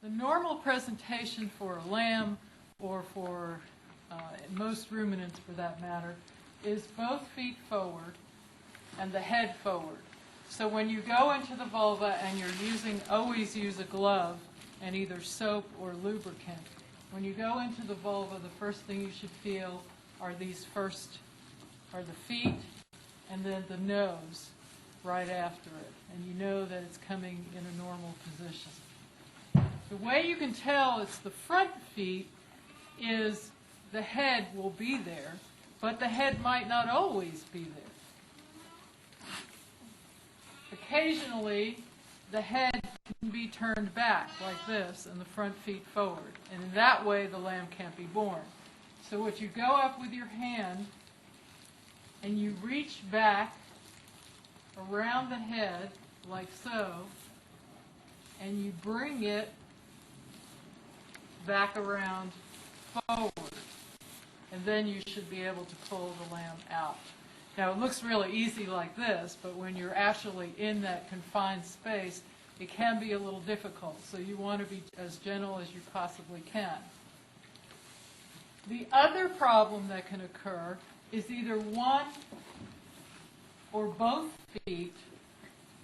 The normal presentation for a lamb, or for most ruminants for that matter, is both feet forward and the head forward. So when you go into the vulva and you're always use a glove and either soap or lubricant. When you go into the vulva, the first thing you should feel are the feet and then the nose right after it. And you know that it's coming in a normal position. The way you can tell it's the front feet is the head will be there, but the head might not always be there. Occasionally, the head can be turned back like this and the front feet forward. And in that way, the lamb can't be born. So what you go up with your hand and you reach back around the head like so, and you bring it back around forward. And then you should be able to pull the lamb out. Now, it looks really easy like this, but when you're actually in that confined space, it can be a little difficult. So you want to be as gentle as you possibly can. The other problem that can occur is either one or both feet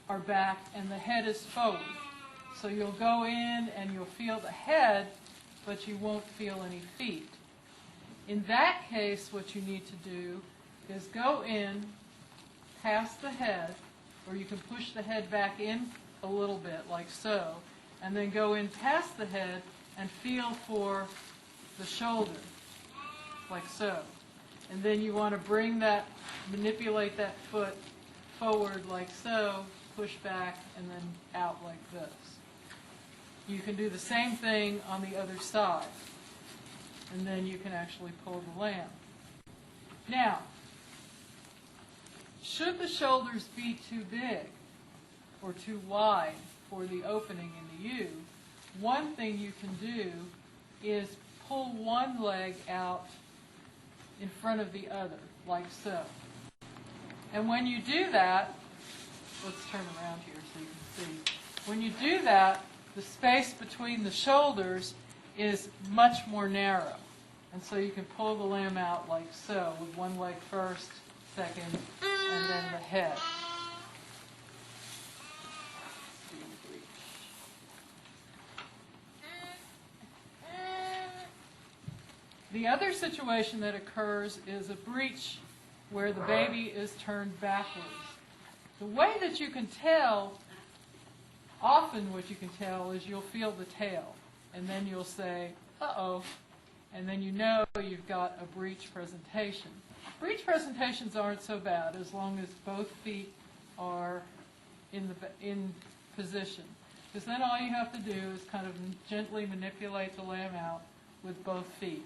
are back and the head is forward. So you'll go in and you'll feel the head, but you won't feel any feet. In that case, what you need to do is go in past the head, or you can push the head back in a little bit, like so, and then go in past the head and feel for the shoulder, like so. And then you want to manipulate that foot forward like so, push back, and then out like this. You can do the same thing on the other side, and then you can actually pull the lamb. Now, should the shoulders be too big or too wide for the opening in the U, one thing you can do is pull one leg out in front of the other, like so. And when you do that, let's turn around here so you can see. When you do that, the space between the shoulders is much more narrow. And so you can pull the lamb out like so, with one leg first, second, and then the head. The other situation that occurs is a breech where the baby is turned backwards. The way that you can tell, often what you can tell is you'll feel the tail, and then you'll say, uh-oh, and then you know you've got a breech presentation. Breech presentations aren't so bad as long as both feet are in position, because then all you have to do is kind of gently manipulate the lamb out with both feet.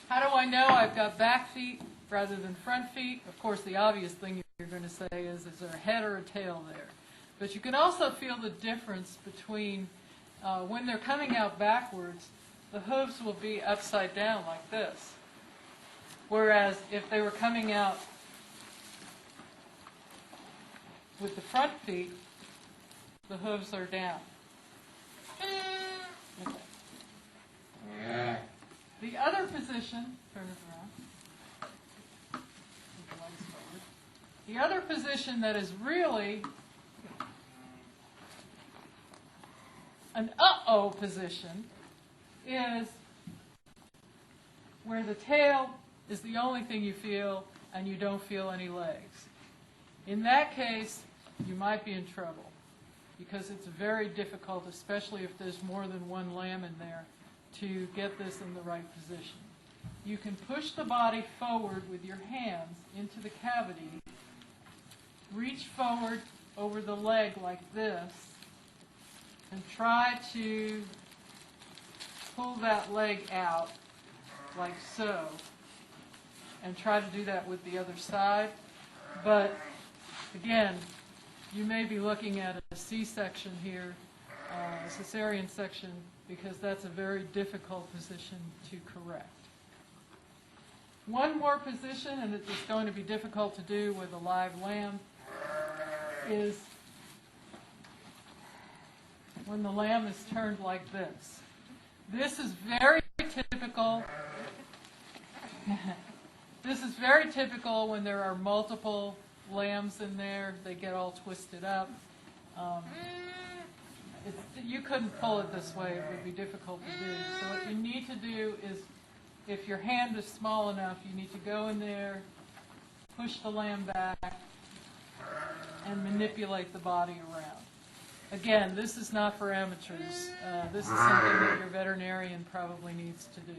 How do I know I've got back feet rather than front feet? Of course, the obvious thing you're going to say is there a head or a tail there? But you can also feel the difference between when they're coming out backwards, the hooves will be upside down like this. Whereas if they were coming out with the front feet, the hooves are down. Okay. The other position, turn it around. The other position that is really an uh-oh position is where the tail is the only thing you feel and you don't feel any legs. In that case, you might be in trouble because it's very difficult, especially if there's more than one lamb in there, to get this in the right position. You can push the body forward with your hands into the cavity, reach forward over the leg like this, and try to pull that leg out like so, and try to do that with the other side. But again, you may be looking at a C-section here, a cesarean section, because that's a very difficult position to correct. One more position, and it's going to be difficult to do with a live lamb, is when the lamb is turned like this. This is very typical. This is very typical when there are multiple lambs in there. They get all twisted up. You couldn't pull it this way. It would be difficult to do. So what you need to do is, if your hand is small enough, you need to go in there, push the lamb back, and manipulate the body around. Again, this is not for amateurs. This is something that your veterinarian probably needs to do.